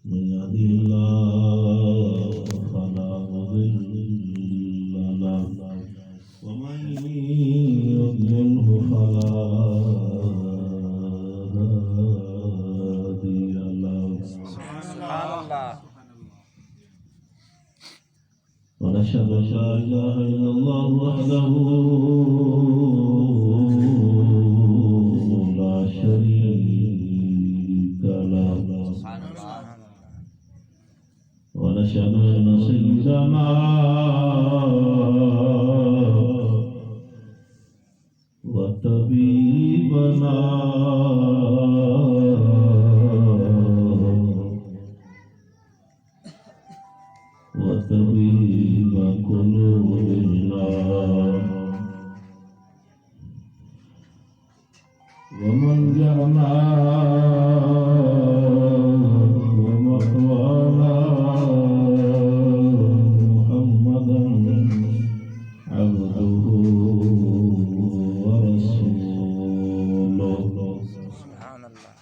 من يهده الله فلا مضل له ومن يضلله فلا هادي له. سبحان الله. ونشهد أن لا إله إلا الله وحده لا شريك له. ونشهد أن سيدنا وطبيبنا وطبيب قلوبنا ومن جعلنا ومأوانا محمدا عبده ورسوله. سبحان الله.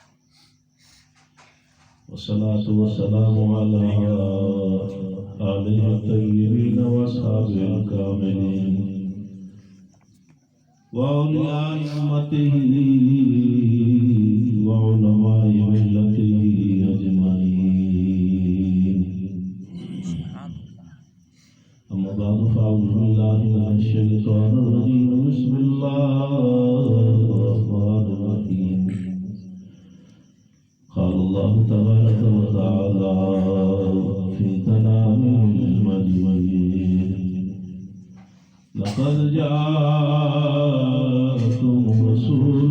والصلاة والسلام على آله الطيبين وأصحابه الكاملين وأولياء أمته وعلماء ملته أجمعين. أما بعد فأعوذ بالله من الشيطان الرجيم. بسم الله الرحمن الرحيم. قال الله تبارك وتعالى في كلامه المجيد: لقد جاءكم رسول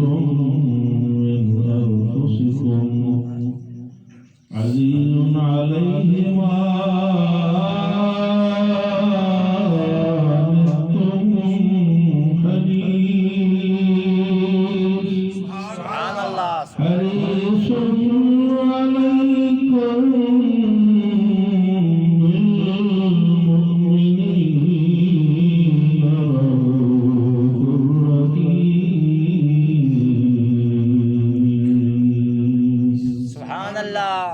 من أنفسكم عزيز عليه ما عنتم حريص سبحان الله. حريص عليكم بالمؤمنين رؤوف رحيم. سبحان الله.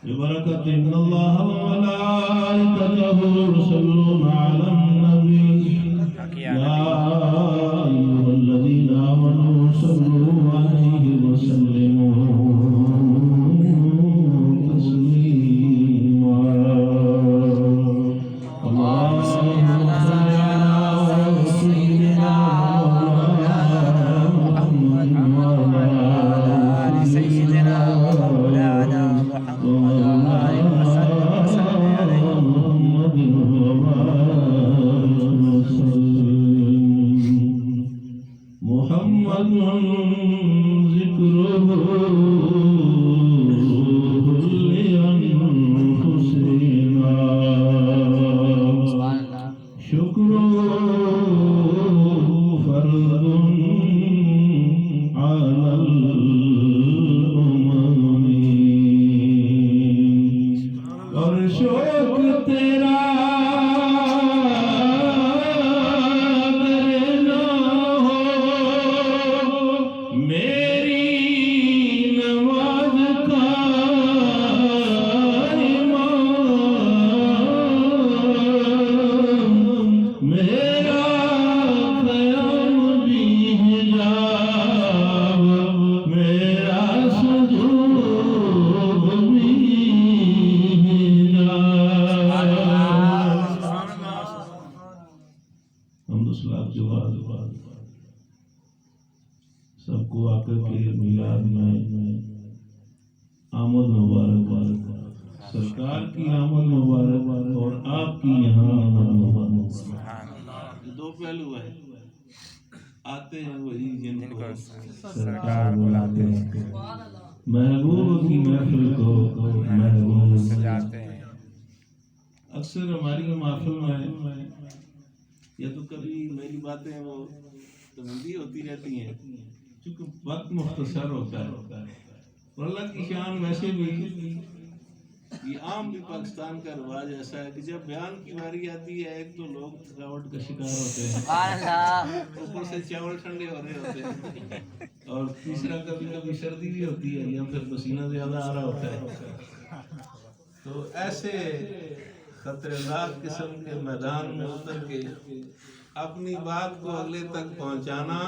ببركة إن الله وملائكته يصلون على النبي يا أيها الذين آمنوا صلوا عليه وسلموا تسليما. اللهم صل على سيدنا محمد وعلى آل سيدنا ومولانا محمد وآله وسلم عليه. محمد ذكره لأنفسنا سبحان الله. شكره فرض على الأمم اور شوق تیرا اگر نہ ہو میری نماز کا امام میرا قیام بھی حجاب میرا سجود بھی سب کو آ کر کے میلاد میں آمد مبارک سرکار کی آمد مبارک اور آپ کی یہاں آمد مبارک. دو پہلو ہے، آتے ہیں وہی جن کو سرکار بلاتے ہیں، محبوب کی محفل کو محبوب سجاتے ہیں. اکثر ہماری محفل میں یا تو کبھی میری باتیں وہ تبدیلی ہوتی رہتی ہیں چونکہ وقت مختصر ہوتا ہے اور اللہ کی شان ویسے بھی یہ عام بھی پاکستان کا رواج ایسا ہے کہ جب بیان کی باری آتی ہے ایک تو لوگ تھکاوٹ کا شکار ہوتے ہیں، اوپر سے چاول ٹھنڈے ہو رہے ہوتے ہیں، اور تیسرا کبھی کبھی سردی بھی ہوتی ہے یا پھر پسینہ زیادہ آ رہا ہوتا ہے، تو ایسے خطرناک قسم کے میدان میں اتر کے اپنی بات کو اگلے تک پہنچانا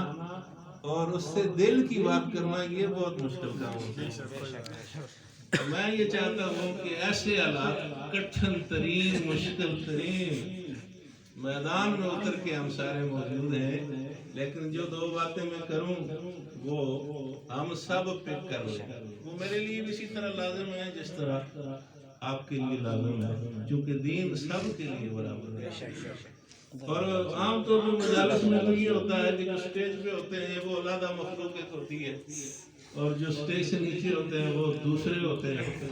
اور اس سے دل کی بات کرنا یہ بہت مشکل کام ہوتا ہے. میں یہ چاہتا ہوں کہ ایسے حالات کٹھن ترین مشکل ترین میدان میں اتر کے ہم سارے موجود ہیں، لیکن جو دو باتیں میں کروں وہ ہم سب پک کر لیں. وہ میرے لیے بھی اسی طرح لازم ہے جس طرح آپ کے لیے لازم ہے، کیونکہ دین سب کے لیے برابر ہے. اور عام طور پر مجالس میں تو یہ ہوتا ہے کہ جو سٹیج پہ ہوتے ہیں وہ علیحدہ مخلوقات ہوتی ہے اور جو سٹیج سے نیچے ہوتے ہیں وہ دوسرے ہوتے ہیں.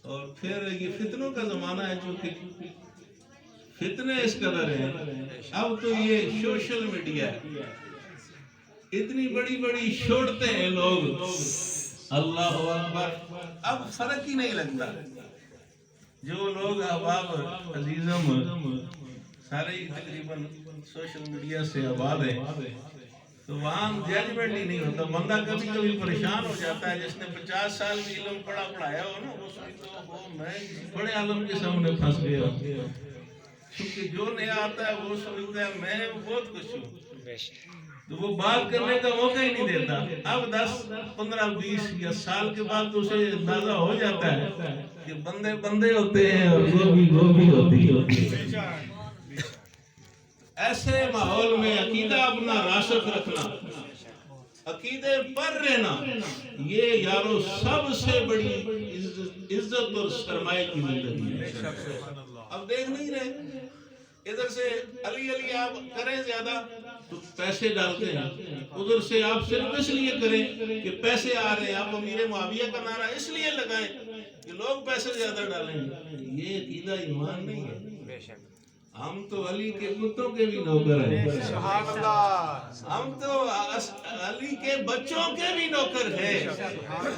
اور پھر یہ فتنوں کا زمانہ ہے، چونکہ فتنے اس قدر ہیں. اب تو یہ سوشل میڈیا ہے، اتنی بڑی بڑی چھوڑتے ہیں لوگ، اللہ اکبر. اب فرق ہی نہیں لگتا. جو لوگ احباب عزیزم سارے ہی تقریباً سوشل میڈیا سے آباد ہیں، تو وہاں ججمنٹ ہی نہیں ہوتا. بندہ کبھی کبھی پریشان ہو جاتا ہے، جس نے 50 سال بھی علم پڑھایا ہو نا، وہ سمجھتا ہو میں بڑے عالم کے سامنے پھنس گیا. کیونکہ جو نیا آتا ہے وہ سمجھتا ہے میں بہت کچھ ہوں، تو وہ بات کرنے کا موقع ہی نہیں دیتا. اب 10 15 20 یا سال کے بعد تو اسے اندازہ ہو جاتا ہے کہ بندے بندے ہوتے ہیں اور وہ بھی ہوتی ہے. ایسے ماحول میں عقیدہ اپنا راسخ رکھنا، عقیدے پر رہنا، یہ یارو سب سے بڑی عزت اور سرمایہ کی زندگی ہے. اب دیکھ نہیں رہے ادھر سے علی علی آپ کریں زیادہ تو پیسے ڈالتے ہیں، ادھر سے آپ صرف اس لیے کریں کہ پیسے آ رہے ہیں، آپ امیر معاویہ کا نعرہ اس لیے لگائیں کہ لوگ پیسے زیادہ ڈالیں. یہ عقیدہ ایمان نہیں ہے. ہم تو علی کے کتوں کے بھی نوکر ہیں، سبحان اللہ. ہم تو علی کے بچوں کے بھی نوکر ہیں،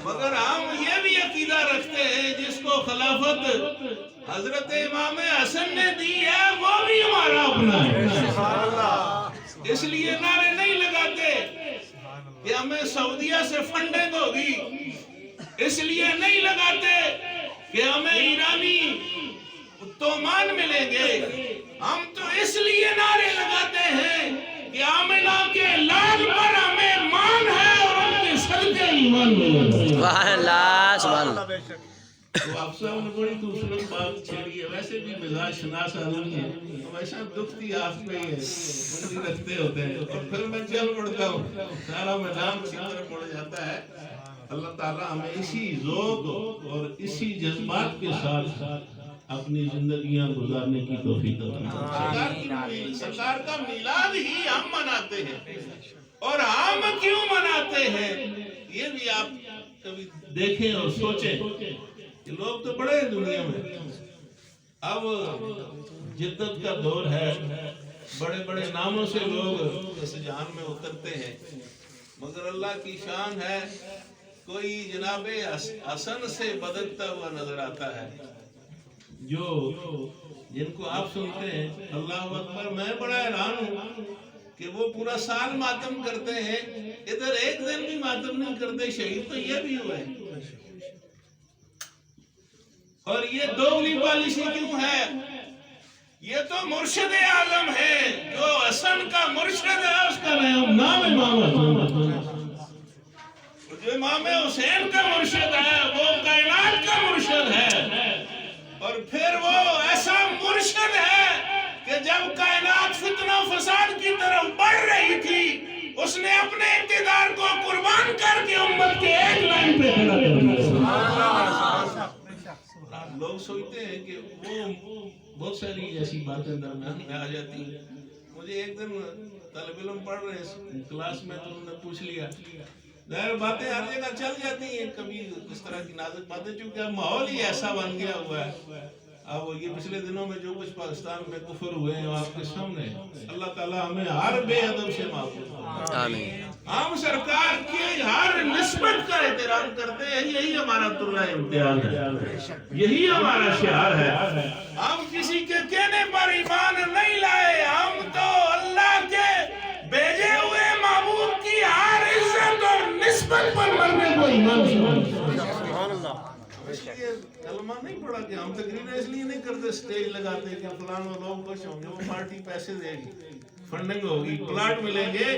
مگر ہم یہ بھی عقیدہ رکھتے ہیں جس کو خلافت حضرت امام حسن نے دی ہے وہ بھی ہمارا اپنا ہے. سبحان اللہ. اس لیے نعرے نہیں لگاتے کہ ہمیں سعودیہ سے فنڈنگ ہوگی، اس لیے نہیں لگاتے کہ ہمیں ایرانی تومان ملیں گے. ہم تو اس لیے نعرے لگاتے ہیں کہ آمنہ کے لال پر ہمیں مان ہے اور ان کے صدقے ایمان ملے. سبحان اللہ سبحان اللہ. تو آپ صاحب نے بڑی خوبصورت بات چھیڑی ہے. ویسے بھی مزاج شناس آدمی ہے، ہمیشہ دکھتی آس پہ ہی ہے، منڈی رکھتے ہوتے ہیں اور پھر میں چل پڑتا ہوں، سارا میدان اسی طرف پڑ جاتا ہے. اللہ تعالیٰ ہمیں اسی ذوق اور اسی جذبات کے ساتھ اپنی زندگیاں گزارنے کی توفیق عطا. سرکار کا میلاد ہی ہم مناتے ہیں، اور ہم کیوں مناتے ہیں یہ بھی آپ کبھی دیکھیں اور سوچیں کہ لوگ تو بڑے ہیں دنیا میں. اب جدت کا دور ہے، بڑے بڑے ناموں سے لوگ اس جہان میں اترتے ہیں، مگر اللہ کی شان ہے کوئی جناب حسن سے بدلتا ہوا نظر آتا ہے. جو جن کو آپ سنتے ہیں اللہ اکبر، میں بڑا حیران ہوں کہ وہ پورا سال ماتم کرتے ہیں، ادھر ایک دن بھی ماتم نہیں کرتے. شہید تو یہ بھی ہوئے. اور یہ دوگلی پالیسی کیوں ہے؟ یہ تو مرشد اعظم ہے، جو حسن کا مرشد ہے اس کا نام امام حسن. جو امام حسین کا مرشد ہے وہ کائنات کا مرشد ہے. اور پھر وہ ایسا مرشد ہے کہ جب کائنات فتنہ فساد کی طرف بڑھ رہی تھی اس نے اپنے اقتدار کو قربان کر کے امت کے ایک لائن پہ کھڑا کر دیا. لوگ سوچتے ہیں کہ وہ بہت ساری ایسی باتیں درمیان میں آ جاتی ہیں. مجھے ایک دن طالب علم پڑھ رہے کلاس میں تو انہوں نے پوچھ لیا، ظاہر باتیں ہر جگہ چل جاتی ہیں کبھی اس طرح کی نازک باتیں، چونکہ اب ماحول ہی ایسا بن گیا ہوا ہے. اب یہ پچھلے دنوں میں جو کچھ پاکستان میں کفر ہوئے ہیں آپ کے سامنے، اللہ تعالیٰ ہمیں ہر بے ادب سے محفوظ کرے. آمین. ہم سرکار کی ہر نسبت کا احترام کرتے ہیں، یہی ہمارا طلع امتیاز ہے، یہی ہمارا شعار ہے. ہم کسی کے کہنے پر ایمان نہیں لائے، ہم تو اللہ کے بھیجے ہوئے محبوب کی ہر عزت اور نسبت پر مرنے کو ایمان سمجھتے ہیں. لیے کلمہ نہیں پڑھا کہ ہم تقریریں اس لیے نہیں کرتے سٹیج لگاتے کہ فلان وہ لوگ خوش ہوں گے، وہ پارٹی پیسے دے گی، فنڈنگ ہوگی، پلاٹ ملیں گے.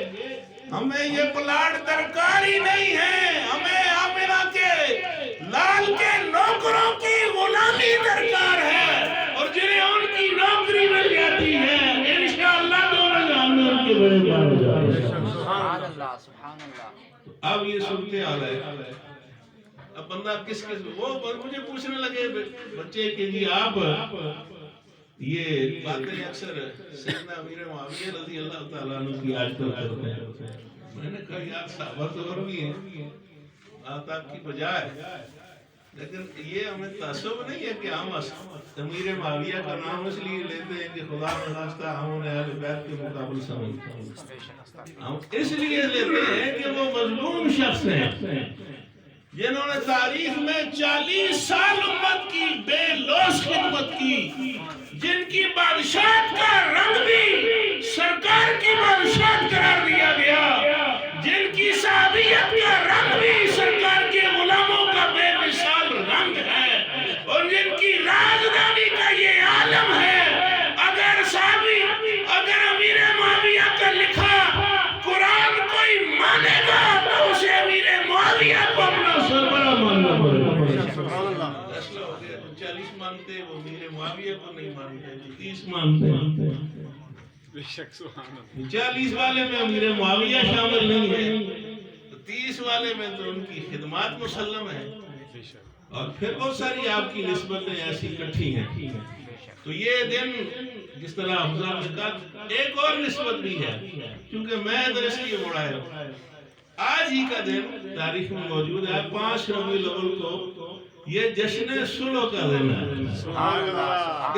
ہمیں یہ پلاٹ درکار ہی نہیں ہے، ہمیں آمنہ کے لال کے نوکروں کی غلامی درکار ہے، اور جنہیں ان کی نوکری مل جاتی ہے انشاءاللہ دونوں جہان میں ان کے بڑے بان جائیں گے. سبحان اللہ سبحان اللہ. اب یہ صورتحال ہے. اب بندہ کس وہ مجھے پوچھنے لگے بچے کہ جی آپ یہ باتیں اکثر سیدنا امیر معاویہ رضی اللہ تعالیٰ عنہ کی آج کل کرتے ہیں. میں نے کہا یار صحابہ تو اور بھی ہیں آپ کی بجائے، لیکن یہ ہمیں تعصب نہیں ہے کہ ہم امیر معاویہ کا نام اس لیے لیتے ہیں کہ خدا نخواستہ ہم انہیں اہل بیت کے مقابل سمجھتے ہیں. ہم اس لیے لیتے ہیں کہ وہ مظلوم شخص ہیں جنہوں نے تاریخ میں 40 سال امت کی بے لوث خدمت کی، جن کی بادشاہت کا رنگ بھی سرکار کی بادشاہت قرار دیا گیا، جن کی صحابیت کا رنگ بھی سرکار کے غلاموں کا بے مثال رنگ ہے، اور جن کی رازدانی کا یہ عالم ہے. اگر صحابی اگر امیر معاویہ کا لکھا قرآن کوئی مانے گا تو اسے امیر معاویہ کو اپنا سربراہ ماننا پڑے گا. فیصلہ ہو گیا. 40 مانتے وہ امیر معاویہ کو نہیں مانتے، 30 مانتے ہیں. 40 والے میں امیر معاویہ شامل نہیں ہے، 30 والے میں تو ان کی خدمات مسلم ہے، اور پھر بہت ساری آپ کی نسبتیں ایسی اکٹھی ہیں. تو یہ دن جس طرح افضل نے کہا ایک اور نسبت بھی ہے، کیونکہ میں ادھر اس لیے بڑھایا ہوں. آج ہی کا دن تاریخ میں موجود ہے 5 ربیع الاول کو، یہ جشن صلح کا دن ہے.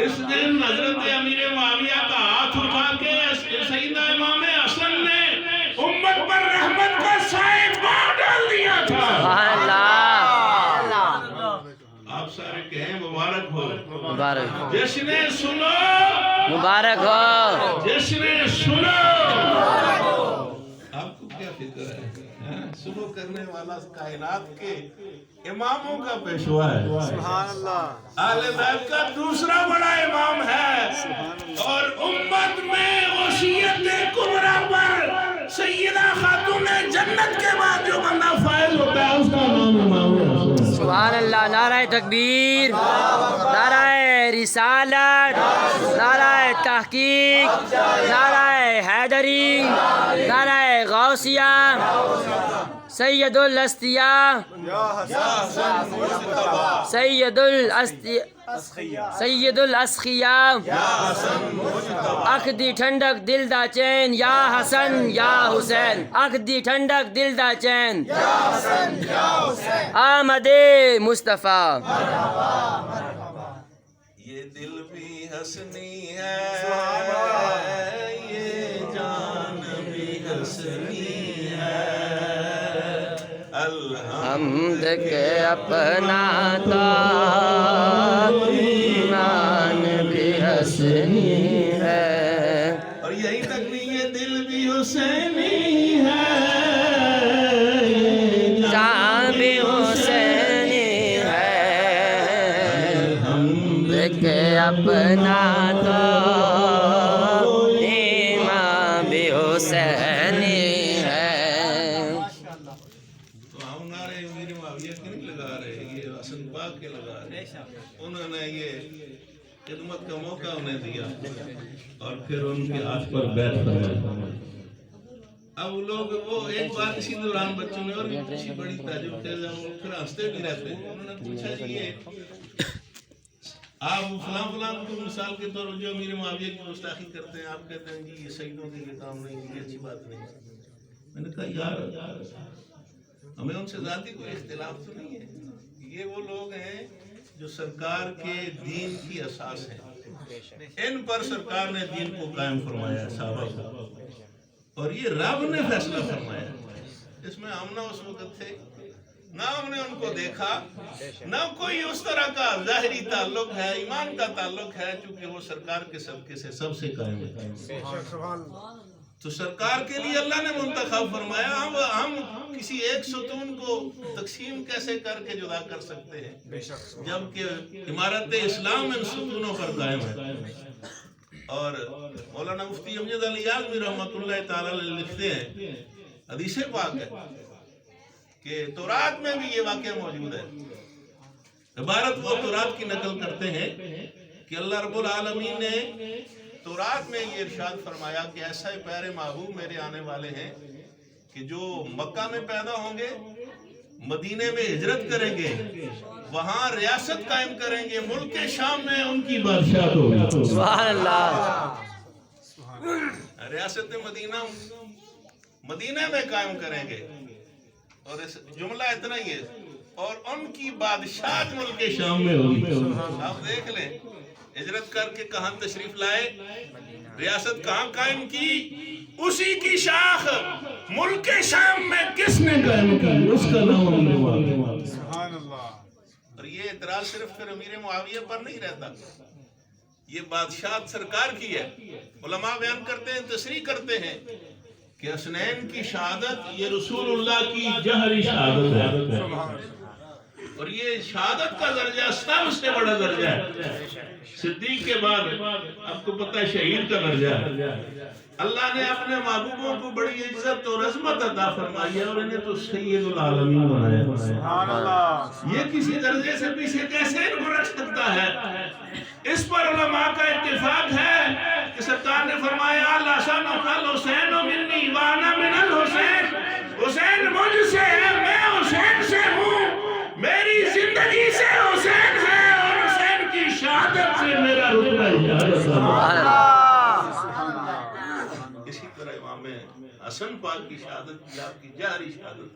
اس دن حضرت امیر معاویہ کا ہاتھ اٹھا کے سیدنا امام حسن نے امت پر رحمت کا سائے ڈال دیا تھا. آپ سارے کہیں مبارک ہو. مبارک ہو. جشن صلح مبارک ہو. جشن صلح. آپ کو کیا فکر ہے؟ صلح کرنے والا کائنات کے اماموں کا پیشوا ہے، سبحان اللہ. اہل بیت کا دوسرا بڑا امام ہے، اور امت میں وصیت کبریٰ پر سیدہ خاتون جنت کے بعد جو بندہ فائز ہوتا ہے اس کا نام امام حسن. سبحان اللہ. نعرہ تکبیر، نعرہ رسالت، نعرہ تحقیق، نعرہ حیدری، نعرہ غوثیہ، سید الاسقیاء، سید الاسقیاء، اکھ دی ٹھنڈک دل دا چین یا حسن یا حسین، اکھ دی ٹھنڈک دل دا چین آمد مصطفیٰ. یہ دل بھی حسنی ہے، یہ جان بھی حسنی ہے. حمد کے اپنا ایمان بھی حسنی ہے، اور یہی تک نہیں یہ دل بھی حسینی ہے، جان بھی حسینی ہے. حمد کے اپنا ایمان بھی حسینی ہے. لگا رہے، یہ حسن پاک کے لگا رہے. انہوں نے یہ خدمت کا موقع انہیں دیا اور پھر ان کے ہاتھ پر بیعت فرمائی. اب لوگ وہ ایک بات اسی دوران بچوں نے اور بھی پوچھی، بڑی تعجب خیز ہے، وہ پھر ہنستے بھی رہتے. انہوں نے پوچھا جی یہ آپ فلاں فلاں کو مثال کے طور جو امیر معاویہ کی گستاخی کرتے ہیں آپ کہتے ہیں جی یہ سیدوں کے لیے کام نہیں، یہ اچھی بات نہیں. میں نے کہا یار ہمیں ان سے ذاتی کوئی اختلاف تو نہیں ہے، یہ وہ لوگ ہیں جو سرکار کے دین کی اساس ہیں، ان پر سرکار نے دین کو قائم فرمایا ہے صحابہ کو، اور یہ رب نے فیصلہ فرمایا. اس میں ہم نہ اس وقت تھے، نہ ہم نے ان کو دیکھا، نہ کوئی اس طرح کا ظاہری تعلق ہے، ایمان کا تعلق ہے، چونکہ وہ سرکار کے صدقے سے سب سے قائم ہے. تو سرکار کے لیے اللہ نے منتخب فرمایا. ہم کسی ایک ستون کو تقسیم کیسے کر کے جدا کر سکتے ہیں جبکہ عمارت اسلام ان ستونوں پر قائم ہے. اور مولانا مفتی امجد علی اعظمی رحمۃ اللہ تعالی علیہ لکھتے ہیں حدیث پاک ہے کہ تورات میں بھی یہ واقعہ موجود ہے. عبارت وہ تورات کی نقل کرتے ہیں کہ اللہ رب العالمین نے تورات میں یہ ارشاد فرمایا کہ ایسا پیارے محبوب میرے آنے والے ہیں کہ جو مکہ میں پیدا ہوں گے، مدینے میں ہجرت کریں گے، وہاں ریاست قائم کریں گے، ملک شام میں ان کی بادشاہت ہوگی. سبحان اللہ. ریاست مدینہ میں قائم کریں گے. اور اس جملہ اتنا ہی ہے، اور ان کی بادشاہت ملک شام میں ہوگی. آپ دیکھ لیں ہجرت کر کے کہاں تشریف لائے، ریاست کہاں قائم کی، اسی کی شاخ ملک شام میں کس نے قائم کی، اس کا نام. سبحان اللہ. اور یہ اعتراض صرف پھر امیر معاویہ پر نہیں رہتا، یہ بادشاہت سرکار کی ہے. علماء بیان کرتے ہیں، تصریح کرتے ہیں کہ حسنین کی شہادت یہ رسول اللہ کی جہری شہادت ہے، اور یہ شہادت کا درجہ سب سے بڑا درجہ ہے. صدیق کے بعد آپ کو پتہ ہے شہید کا درجہ ہے. اللہ نے اپنے محبوبوں کو بڑی عزت اور عظمت عطا فرمائی ہے اور انہیں تو سید العالمین بنایا. سبحان اللہ. یہ کسی درجے سے پیچھے کیسے ان کو رکھ سکتا ہے؟ اس پر علماء کا اتفاق ہے کہ سرکار نے فرمایا الحسن الحسین منی وانا من الحسین. حسین مجھ سے ہے، میں حسین سے ہوں. میری زندگی سے حسین ہے اور حسین کی شہادت سے میرا رتبہ ہے. اسی طرح امام حسن پاک کی شہادت کی، آپ کی جہری شہادت.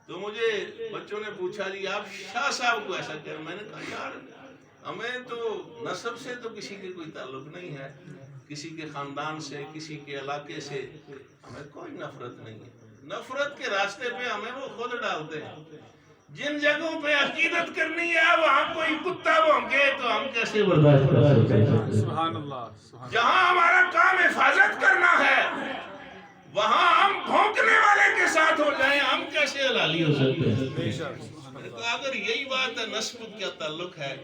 تو مجھے بچوں نے پوچھا جی آپ شاہ صاحب کو ایسا کر، میں نے کہا یار ہمیں تو نسب سے تو کسی کے کوئی تعلق نہیں ہے، کسی کے خاندان سے، کسی کے علاقے سے ہمیں کوئی نفرت نہیں ہے. نفرت کے راستے پہ ہمیں وہ خود ڈالتے ہیں. جن جگہوں پہ عقیدت کرنی ہے وہاں کوئی کتا بھونکے تو ہم کیسے برداشت کر سکتے ہیں. سبحان اللہ. جہاں ہمارا کام حفاظت کرنا ہے وہاں ہم بھونکنے والے کے ساتھ ہو جائیں، ہم کیسے حلالی ہو سکتے ہیں؟ تو اگر یہی بات ہے نسب کیا تعلق ہے،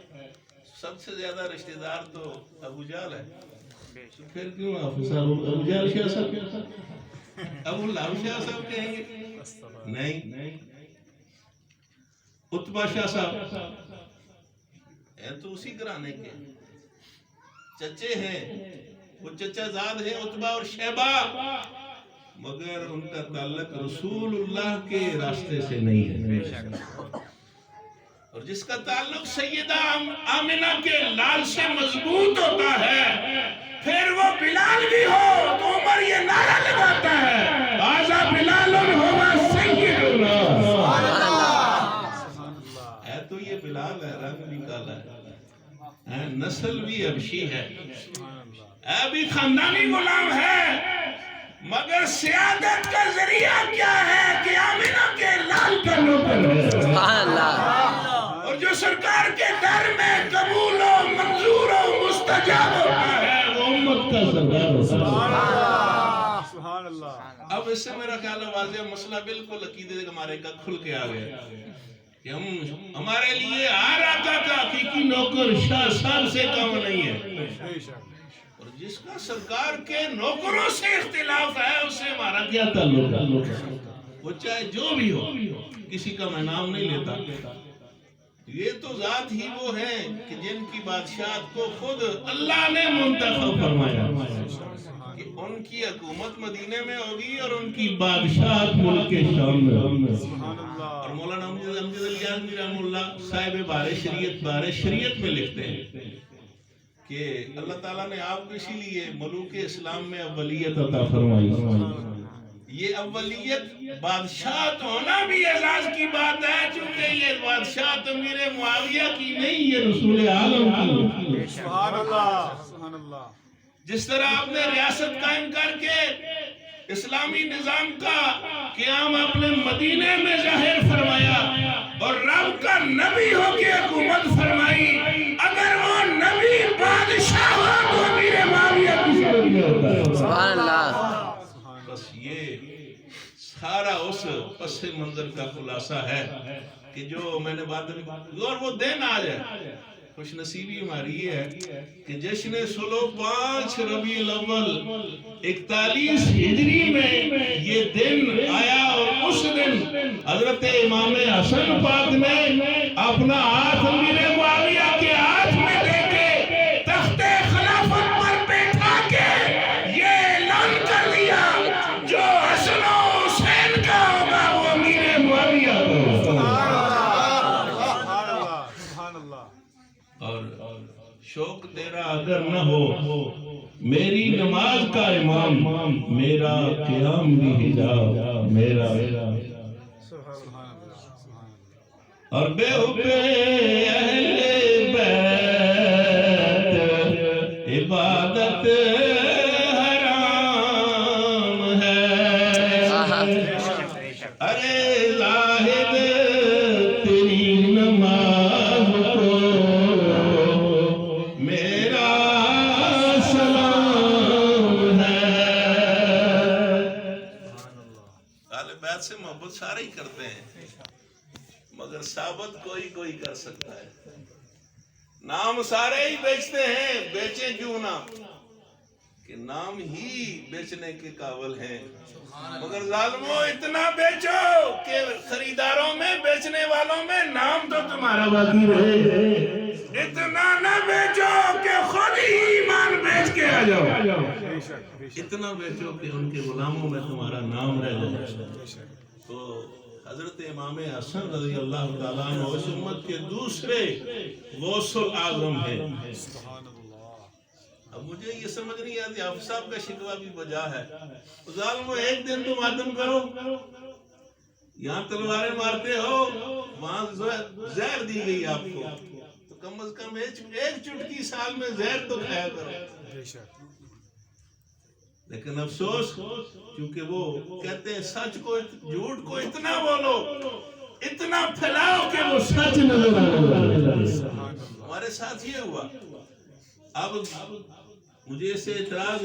سب سے زیادہ رشتہ دار تو ابو جہل ہے. پھر کیوں آپ ابو جہل شاہ صاحب، ابو لہب شاہ صاحب کہیں گے؟ نہیں. عتبہ شاہ صاحب ہیں تو اسی گھرانے کے چچے ہیں، وہ چچا زاد ہیں عتبہ اور شیبہ، مگر ان کا تعلق رسول اللہ کے راستے سے نہیں ہے. اور جس کا تعلق سیدہ آمنہ کے لال سے مضبوط ہوتا ہے، پھر وہ بلال بھی ہو تو عمر یہ نعرہ لگاتا ہے آزا بلال ہوا سیدنا. ہے تو یہ بلال ہے، رنگ بھی کالا ہے، نسل بھی حبشی ہے، بھی خاندانی غلام ہے، مگر سیادت کا ذریعہ کیا ہے کہ آمنہ کے لال کا نوکر ہے. سبحان اللہ. اور جو سرکار کے در میں قبول و منظور و مستجاب ہوتا ہے وہ امت کا سردار ہوتا ہے. سبحان اللہ. اب اس سے میرا خیال ہے واضح مسئلہ بالکل عقیدے ہمارے کا کھل کے آ گیا کہ ہمارے لیے ہر آقا کا حقیقی نوکر شاہ صاحب سے کم نہیں ہے، اور جس کا سرکار کے نوکروں سے اختلاف ہے اس سے ہمارا کیا تعلق ہے؟ وہ چاہے جو بھی ہو، کسی کا میں نام نہیں لیتا. یہ تو ذات ہی وہ ہیں کہ جن کی بادشاہت کو خود اللہ نے منتخب فرمایا کہ ان کی حکومت مدینے میں ہوگی اور ان کی بادشاہت ملک شام میں ہوگی. اور مولانا امجد علی اعظمی رحمہ اللہ صاحب بارِ شریعت میں لکھتے ہیں کہ اللہ تعالیٰ نے آپ کو اسی لیے ملوک اسلام میں اولیت عطا فرمائی. یہ اولیت بادشاہت ہونا بھی اعزاز کی بات ہے، چونکہ یہ بادشاہت امیر معاویہ کی نہیں، یہ رسول عالم کی. سبحان اللہ. سبحان اللہ. جس طرح آپ نے ریاست قائم کر کے اسلامی نظام کا قیام اپنے مدینے میں ظاہر فرمایا اور رب کا نبی ہو کے حکومت فرمائی، اگر وہ نبی بادشاہ ہو تو امیر معاویہ کی صورت میں ہوتا ہے. سبحان اللہ. پس منظر کا خلاصہ ہے کہ جو میں نے بات اور وہ دن آ جائے. خوش نصیبی ہماری یہ ہے کہ جشن سلو 5 ربیع الاول 41 ہجری میں یہ دن آیا، اور اس دن حضرت امام حسن پاک نے اپنا ہاتھ امیر معاویہ کے ہاتھ میں دے کے تخت خلافت پر بیٹھا کے یہ اعلان کر دیا جو حسن و حسین کا ہوگا وہ امیر معاویہ ہوگا. اور شوق تیرا اگر نہ ہو میری نماز کا امام، میرا قیام بھی حجاب میرا. اور بے حب اہل بیت عبادت حرام ہے. ارے زاہد تیری نماز کو میرا سلام ہے. اہل بیت سے محبت سارے ہی کرتے ہیں، مگر ثابت کوئی کر سکتا ہے. نام سارے ہی بیچتے ہیں، بیچیں کیوں نہ، کہ نام ہی بیچنے کے قابل ہیں. مگر ظالمو اتنا بیچو کہ خریداروں میں، بیچنے والوں میں نام تو تمہارا باقی رہے. اتنا نہ بیچو کہ خود ہی ایمان بیچ کے آ جاؤ. اتنا بیچو کہ ان کے غلاموں میں تمہارا نام رہ جائے. تو حضرت امام حسن رضی اللہ تعالیٰ عنہ اس امت کے دوسرے غوث الاعظم ہیں. اب مجھے یہ سمجھ نہیں آتی، حافظ صاحب کا شکوہ بھی بجا ہے. ظالمو ایک دن تم عدم کرو، یہاں تلواریں مارتے ہو، وہاں زہر دی گئی آپ کو، تو کم از کم ایک چٹکی سال میں زہر تو کھایا کرو. لیکن افسوس، کیونکہ وہ کہتے ہیں سچ کو، جھوٹ کو اتنا بولو، اتنا پھیلاؤ کہ وہ سچ نظر آنے لگے. ہمارے ساتھ یہ ہوا. اب مجھے اسے اعتراض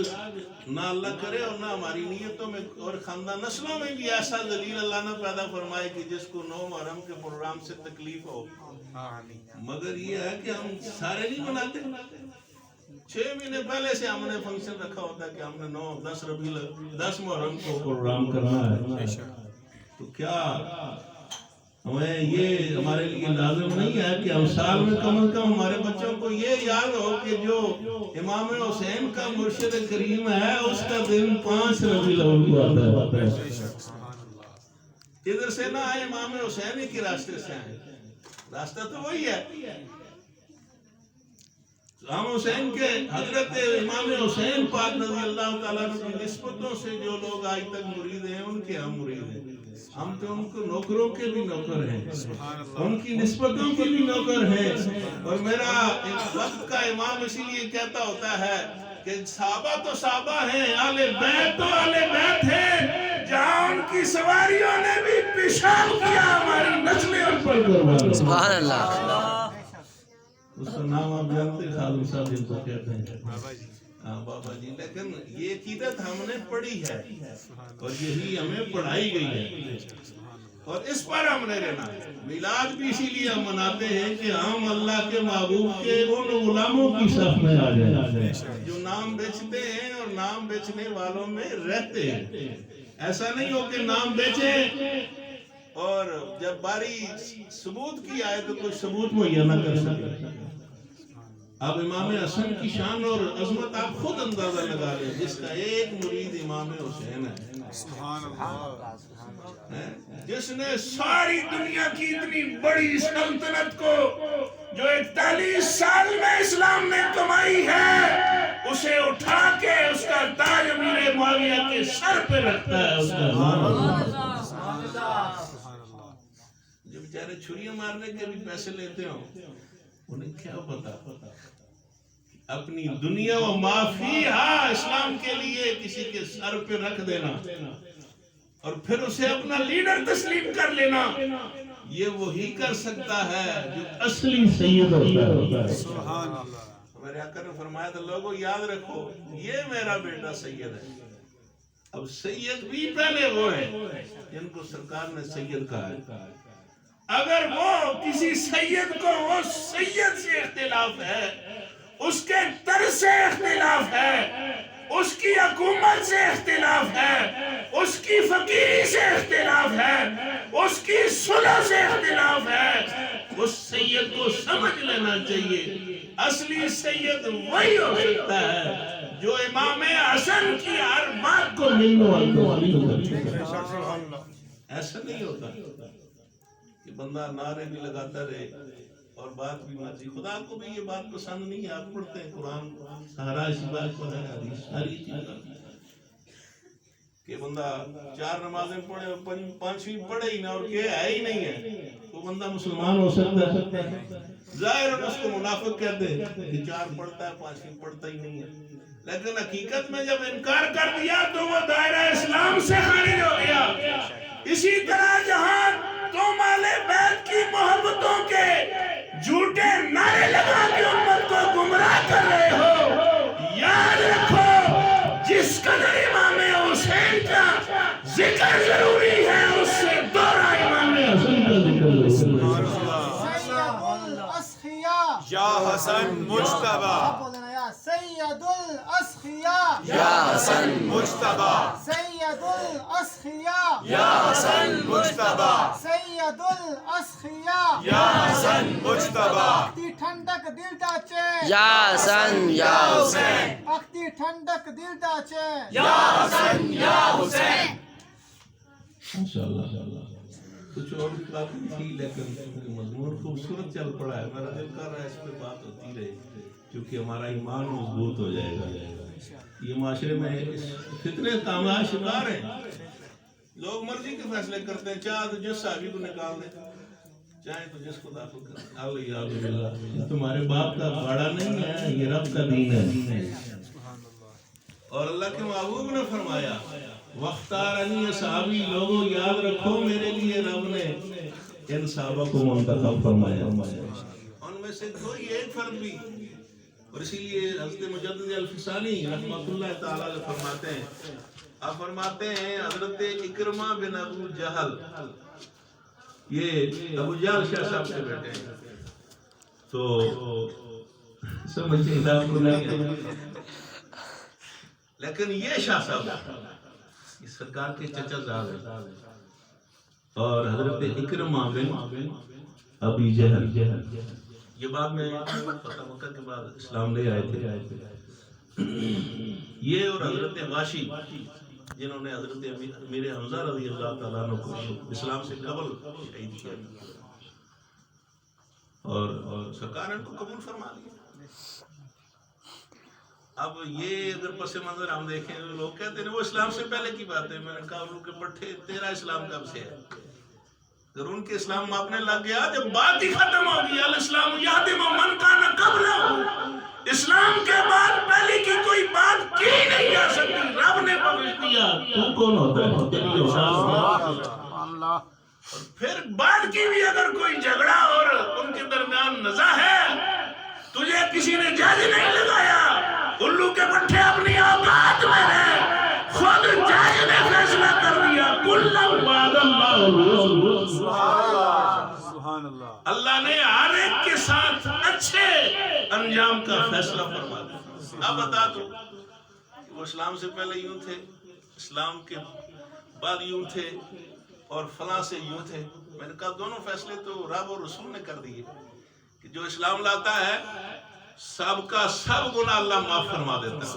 نہ اللہ کرے اور نہ ہماری نیتوں میں اور خاندان نسلوں میں بھی ایسا ذلیل اللہ نہ پیدا فرمائے کہ جس کو 9 محرم کے پروگرام سے تکلیف ہو. مگر یہ ہے کہ ہم سارے نہیں مناتے. 6 مہینے پہلے سے ہم نے فنکشن رکھا ہوتا ہے کہ ہم نے 10 محرم کو پروگرام کرنا ہے. تو کیا ہمیں یہ ہمارے لیے لازم نہیں ہے کہ ہم سال میں کم از کم ہمارے بچوں کو یہ یاد ہو کہ جو امام حسین کا مرشد کریم ہے اس کا دن 5 ربیع الاول کو آتا ہے. ادھر سے نہ آئے، امام حسین کے راستے سے آئے. راستہ تو وہی ہے. امام حسین کے حضرت امام حسین پاک رضی اللہ تعالیٰ کی نسبتوں سے جو لوگ آج تک مرید ہیں ان کے ہم مرید ہیں. ہم تو ان کو نوکروں کے بھی نوکر ہیں، ان کی نسبتوں کے بھی نوکر ہیں. اور میرا ایک وقت کا امام اسی لیے کہتا ہوتا ہے کہ صحابہ تو صحابہ ہیں، اہل بیت تو اہل بیت ہیں، جہاں ان کی سواریوں نے بھی پیشاب کیا ہماری نسلیں ان پر قربان. سبحان اللہ. اس کا نام آپ جانتے ہیں، خالد صاحب جن کو کہتے ہیں. ہاں بابا جی. لیکن یہ عقیدت ہم نے پڑھی ہے اور یہی ہمیں پڑھائی گئی ہے اور اس پر ہم نے رہنا. میلاد بھی اسی لیے ہم مناتے ہیں کہ ہم اللہ کے محبوب کے ان غلاموں کی صف میں آ جائیں جو نام بیچتے ہیں اور نام بیچنے والوں میں رہتے ہیں. ایسا نہیں ہو کہ نام بیچیں اور جب باری ثبوت کی آئے تو کوئی ثبوت مہیا نہ کر سکے. اب امام حسن کی شان اور عظمت آپ خود اندازہ لگا لیں، جس کا ایک مرید امام حسین ہے، جس نے ساری دنیا کی اتنی بڑی سلطنت کو جو 41 سال میں اسلام نے کمائی ہے اسے اٹھا کے اس کا تاج امیر معاویہ کے سر پہ رکھتا ہے. اس کا جو بیچارے چھریاں مارنے کے بھی پیسے لیتے ہوں، انہیں کیا پتا اپنی دنیا و معافیہ اسلام کے لیے کسی کے سر پہ رکھ دینا اور پھر اسے اپنا لیڈر تسلیم کر لینا، یہ وہی کر سکتا ہے جو اصلی سید ہوتا ہے. سبحان اللہ. میرے آقا نے فرمایا تھا لوگوں یاد رکھو یہ میرا بیٹا سید ہے. اب سید بھی پہلے وہ ہیں جن کو سرکار نے سید کہا ہے. اگر وہ کسی سید کو وہ سید سے اختلاف ہے، اس کے طرز سے اختلاف ہے، اس کی حکومت سے اختلاف ہے، اس کی فقیری سے اختلاف ہے، اس کی صلح سے اختلاف ہے، اس سید کو سمجھ لینا چاہیے اصلی سید وہی ہو سکتا ہے جو امام حسن کی ہر بات کو ملنے والا. ایسا نہیں ہوتا کہ بندہ نعرے بھی لگاتا رہے اور بات بھی مرضی. خدا کو بھی یہ بات پسند نہیں ہے. آپ پڑھتے ہیں قرآن سہارا اسی بات کو ہے، حدیث ساری چیز کہ بندہ 4 نمازیں پڑھے اور 5ویں پڑھے ہی نہ اور کہ ہے ہی نہیں ہے، تو بندہ مسلمان ہو سکتا ہے؟ ظاہر اس کو منافق کہتے ہیں کہ 4 پڑھتا ہے 5ویں پڑھتا ہی نہیں ہے، لیکن حقیقت میں جب انکار کر دیا تو وہ دائرہ اسلام سے خارج ہو گیا. اسی طرح جہاں تم اہل بیت کی محبتوں کے جھوٹے نعرے لگا کے امت کو گمراہ کر رہے ہو، یاد رکھو جس قدر امام حسین کا ذکر ضروری ہے اس سے دوہرا امام حسن کا ذکر ضروری ہے. یا حسن مجتبی، سید الاسخیاء یا حسن مجتبی، سید الاسخیاء یا حسن مجتبی، سید الاسخیاء یا حسن مجتبی، اختی ٹھنڈک دل دا چین یا حسن یا حسین، اختی ٹھنڈک دل دا چین یا حسن یا حسین. انشاءاللہ کچھ اور کافی تھی لیکن مضمون خوبصورت چل پڑا ہے. میرا دل کر رہا ہے اس پہ بات ہوتی رہے کیونکہ ہمارا ایمان مضبوط ہو جائے گا. یہ معاشرے میں کتنے تامات شکار ہیں، لوگ مرضی کے فیصلے کرتے ہیں، چاہے تو جس صحابی کو نکال دیں، چاہے تو جس کو داخل کریں. تمہارے باپ کا باڑا نہیں ہے، یہ رب کا دین ہے. اور اللہ کے محبوب نے فرمایا وَاخْتَارَنِي اصحابی، لوگوں یاد رکھو میرے لیے رب نے ان صحابہ کو منتخب فرمایا. ان میں سے کوئی ایک فرد بھی، اور اسی لیے حضرت مجدد الفسانی رحمۃ اللہ تعالی علیہ فرماتے ہیں، آپ فرماتے ہیں حضرت اکرمہ بن ابو جہل، یہ ابو جہل شاہ صاحب کے بیٹے ہیں، تو سمجھیں آپ کو نہیں، لیکن یہ شاہ صاحب سرکار کے چچا زاد ہیں، اور حضرت اکرمہ بن ابی جہل یہ بعد میں فتح مکہ کے بعد اسلام لے آئے تھے. یہ اور حضرت غاشی جنہوں نے حضرت امیر حمزہ رضی اللہ تعالیٰ عنہ کو اسلام سے قبل شہید کیا، اور سرکار نے ان کو قبول فرما لیا. اب یہ اگر پس منظر ہم دیکھیں، لوگ کہتے ہیں وہ اسلام سے پہلے کی بات ہے. میں نے کہا ان کے پٹھے تیرا اسلام کب سے ہے؟ اگر ان کے اسلام ماپنے لگ گیا جب بات ہی ختم ہو گئی، الاسلام یہدم من کان قبلہ، اسلام کے بعد پہلے کی کوئی بات کی نہیں جا سکتی. رب نے بخش دیا، تو کون ہوتا ہے تیری اوساط. اور پھر بعد کی بھی اگر کوئی جھگڑا اور ان کے درمیان نزاع ہے، تجھے کسی نے جج نہیں لگایا، الو کے پٹھے اپنی اوقات میں ہیں، خود جج نے فیصلہ کر دیا. کلم وعد اللہ، سبحان اللہ، اللہ نے ہر ایک کے ساتھ اچھے انجام کا فیصلہ فرما دیا. اب بتا دو وہ اسلام سے پہلے یوں تھے، اسلام کے بعد یوں تھے، اور فلاں سے یوں تھے. میں نے کہا دونوں فیصلے تو رب اور رسول نے کر دیے کہ جو اسلام لاتا ہے سب کا سب گناہ اللہ معاف فرما دیتا ہے،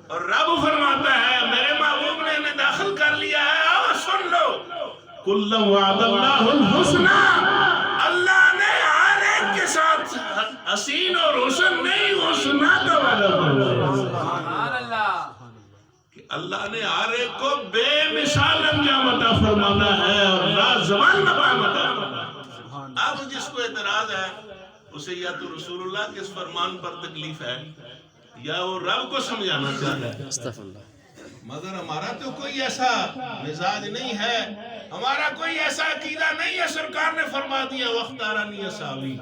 اور رب فرماتا ہے میرے محبوب نے انہیں داخل کر لیا ہے. آؤ سن لو، کل وعد اللہ الحسنى، اللہ نے ہر ایک کے ساتھ حسین اور حسن نہیں حسنہ کا وعدہ فرمایا کہ اللہ نے ہر ایک کو بے مثال انجام عطا فرمانا ہے اور لازوال مقام عطا فرمانا. اب جس کو اعتراض ہے اسے یا تو رسول اللہ کے اس فرمان پر تکلیف ہے یا وہ رب کو سمجھانا چاہتا ہے. مگر ہمارا تو کوئی ایسا مزاج نہیں ہے، ہمارا کوئی ایسا عقیدہ نہیں ہے. سرکار نے فرما دیا وَاخْتَارَنِي اصحابی،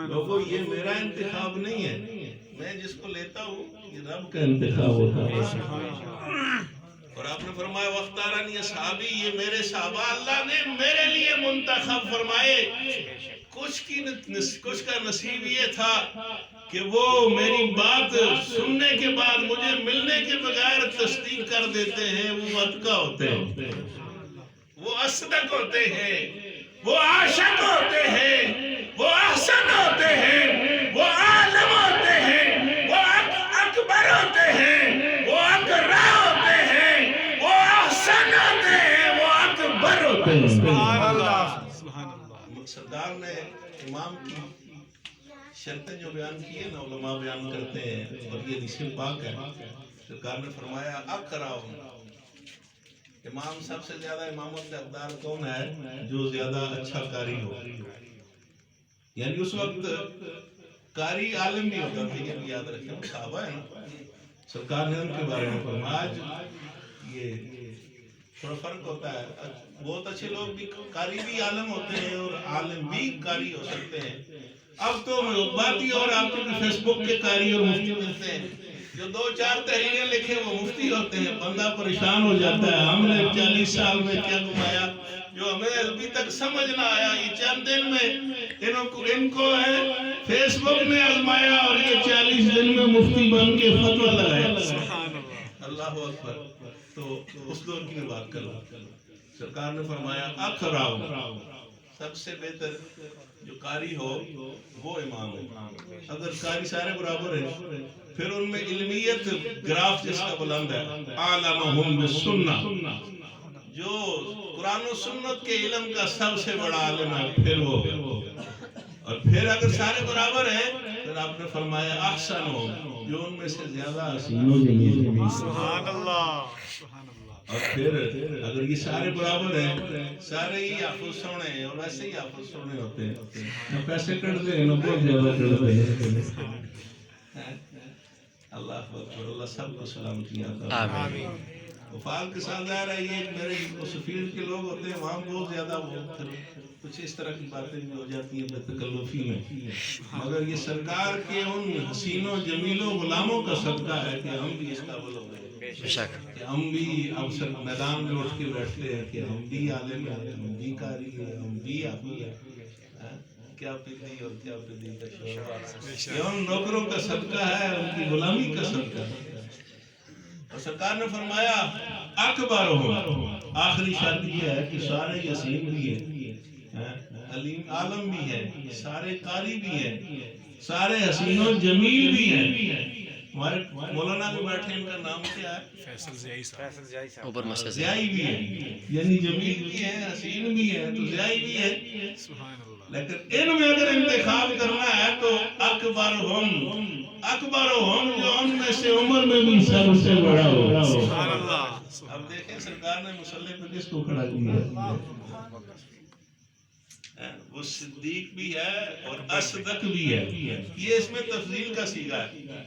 لوگوں یہ میرا انتخاب نہیں ہے، میں جس کو لیتا ہوں یہ رب کا انتخاب ہوتا ہے. اور آپ نے فرمایا وَاخْتَارَنِي اصحابی، یہ میرے صحابہ اللہ نے میرے لیے منتخب فرمائے۔ کچھ کا نصیب یہ تھا کہ وہ میری بات سننے کے بعد مجھے ملنے کے بغیر تصدیق کر دیتے ہیں، وہ اتقا ہوتے ہیں، وہ اصدق ہوتے ہیں، وہ عاشق ہوتے ہیں، وہ احسن ہوتے ہیں، وہ عالم ہوتے ہیں، وہ اکبر ہوتے ہیں، وہ اقرا ہوتے ہیں، وہ احسن ہوتے ہیں، وہ اکبر ہوتے ہیں۔ سبحان اللہ، سبحان اللہ۔ سردار نے امام کی شرطیں جو بیان کی ہیں نا، علماء بیان کرتے ہیں، اور یہ حدیث پاک ہے۔ سرکار نے فرمایا اقراؤ، امام سب سے زیادہ امامت کا حقدار کون ہے؟ جو زیادہ اچھا قاری ہو۔ یعنی اس وقت قاری عالم بھی ہوتا تھا، یہ یاد رکھیں، صحابہ ہے نا، سرکار نے ان کے بارے میں فرمایا۔ آج یہ تھوڑا فرق ہوتا ہے، بہت اچھے لوگ بھی قاری بھی عالم ہوتے ہیں اور عالم بھی قاری ہو سکتے ہیں۔ اب تو بات ہی اور آپ کے فیس بک کے قاری اور مفتی ملتے ہیں، جو 2-4 تحریریں لکھے وہ مفتی ہوتے ہیں، بندہ پریشان ہو جاتا ہے۔ ہم نے 40 سال میں کیا گمایا جو ہمیں ابھی تک سمجھ نہ آیا، یہ چند دن میں ان کو ہے فیس بک میں آزمایا اور یہ 40 دن میں مفتی بن کے فتویٰ لگایا۔ سبحان اللہ، اللہ اکبر۔ تو اس دور کی بات کرو، سرکار نے فرمایا اقراؤ، سب سے بہتر جو قاری ہو وہ امام ہے۔ اگر قاری سارے برابر ہیں، پھر ان میں علمیت گراف جس کا بلند ہے، عالمہم بالسنہ، جو قرآن و سنت کے علم کا سب سے بڑا عالم ہے، پھر وہ۔ اور پھر اگر سارے برابر ہیں، پھر آپ نے فرمایا احسن ہو، جو ان میں سے زیادہ حسین و جمیل۔ سبحان اللہ، سبحان اللہ۔ اور پھر اگر یہ سارے برابر ہیں، سارے ہی حافظ سونے ہیں، اور ویسے ہی حافظ سونے ہوتے ہیں، نہ پیسے کٹتے ہیں، نہ بہت زیادہ کٹتے ہیں۔ اللہ اکبر، اللہ سب کو سلامتی عطا فرمائے۔ وفال کے ساتھ ظاہر ہے، یہ میرے سفیر کے لوگ ہوتے ہیں، وہاں بہت زیادہ وہ کچھ اس طرح کی باتیں بھی ہو جاتی ہیں بے تکلفی میں، مگر یہ سرکار کے ان حسین و جمیل و غلاموں کا صدقہ ہے کہ ہم بھی اس قابل ہو گئے کہ ہم بھی اب سر میدان میں اٹھ کے بیٹھتے ہیں کہ ہم بھی عالم ہیں، ہم بھی قاری ہیں، ہم بھی حافظ ہیں۔ کیا پدی اور کیا پدی کا شعور، یہ ان نوکروں کا صدقہ ہے، ان کی غلامی کا صدقہ ہے۔ اور سرکار نے فرمایا اکبرہم، آخری شرط یہ ہے کہ سارے یسین بھی ہیں، علیم عالم بھی ہیں، سارے قاری بھی ہیں، سارے حسین و جمیل بھی ہیں۔ ہمارے مولانا بھی بیٹھے، ان کا نام کیا ہے؟ فیصل زیائی صاحب، اوپر مسجد زیائی بھی ہیں، یعنی جمیل بھی ہیں، حسین بھی ہیں، تو زیائی بھی ہیں۔ سبحان اللہ۔ لیکن ان میں اگر انتخاب کرنا ہے تو اکبرہم، اکبرہم جو ان میں سے عمر میں بھی سب سے بڑا ہو۔ سبحان اللہ۔ اب دیکھیں سرکار نے مصلی پہ کس کو کھڑا کیا، وہ صدیق بھی ہے اور اصدق بھی ہے۔ یہ اس میں تفضیل کا صیغہ ہے۔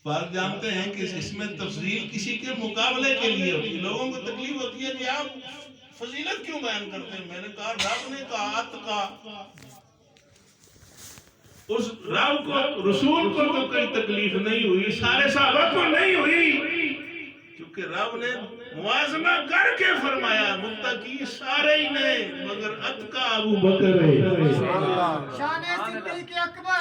فرق جانتے ہیں کہ اس میں تفضیل کسی کے مقابلے کے لیے ہوتی ہے۔ لوگوں کو تکلیف ہوتی ہے کہ آپ فضیلت کیوں بیان کرتے ہیں؟ میں نے کہا رب نے کہا اتقا، اس رب کو رسول کو تو کوئی تکلیف نہیں ہوئی، سارے صحابہ کو نہیں ہوئی، کیونکہ رب نے موازنہ کر کے فرمایا متقی سارے ہی نے، مگر اتقا ابو بکر ہے۔ شان صدیق اکبر۔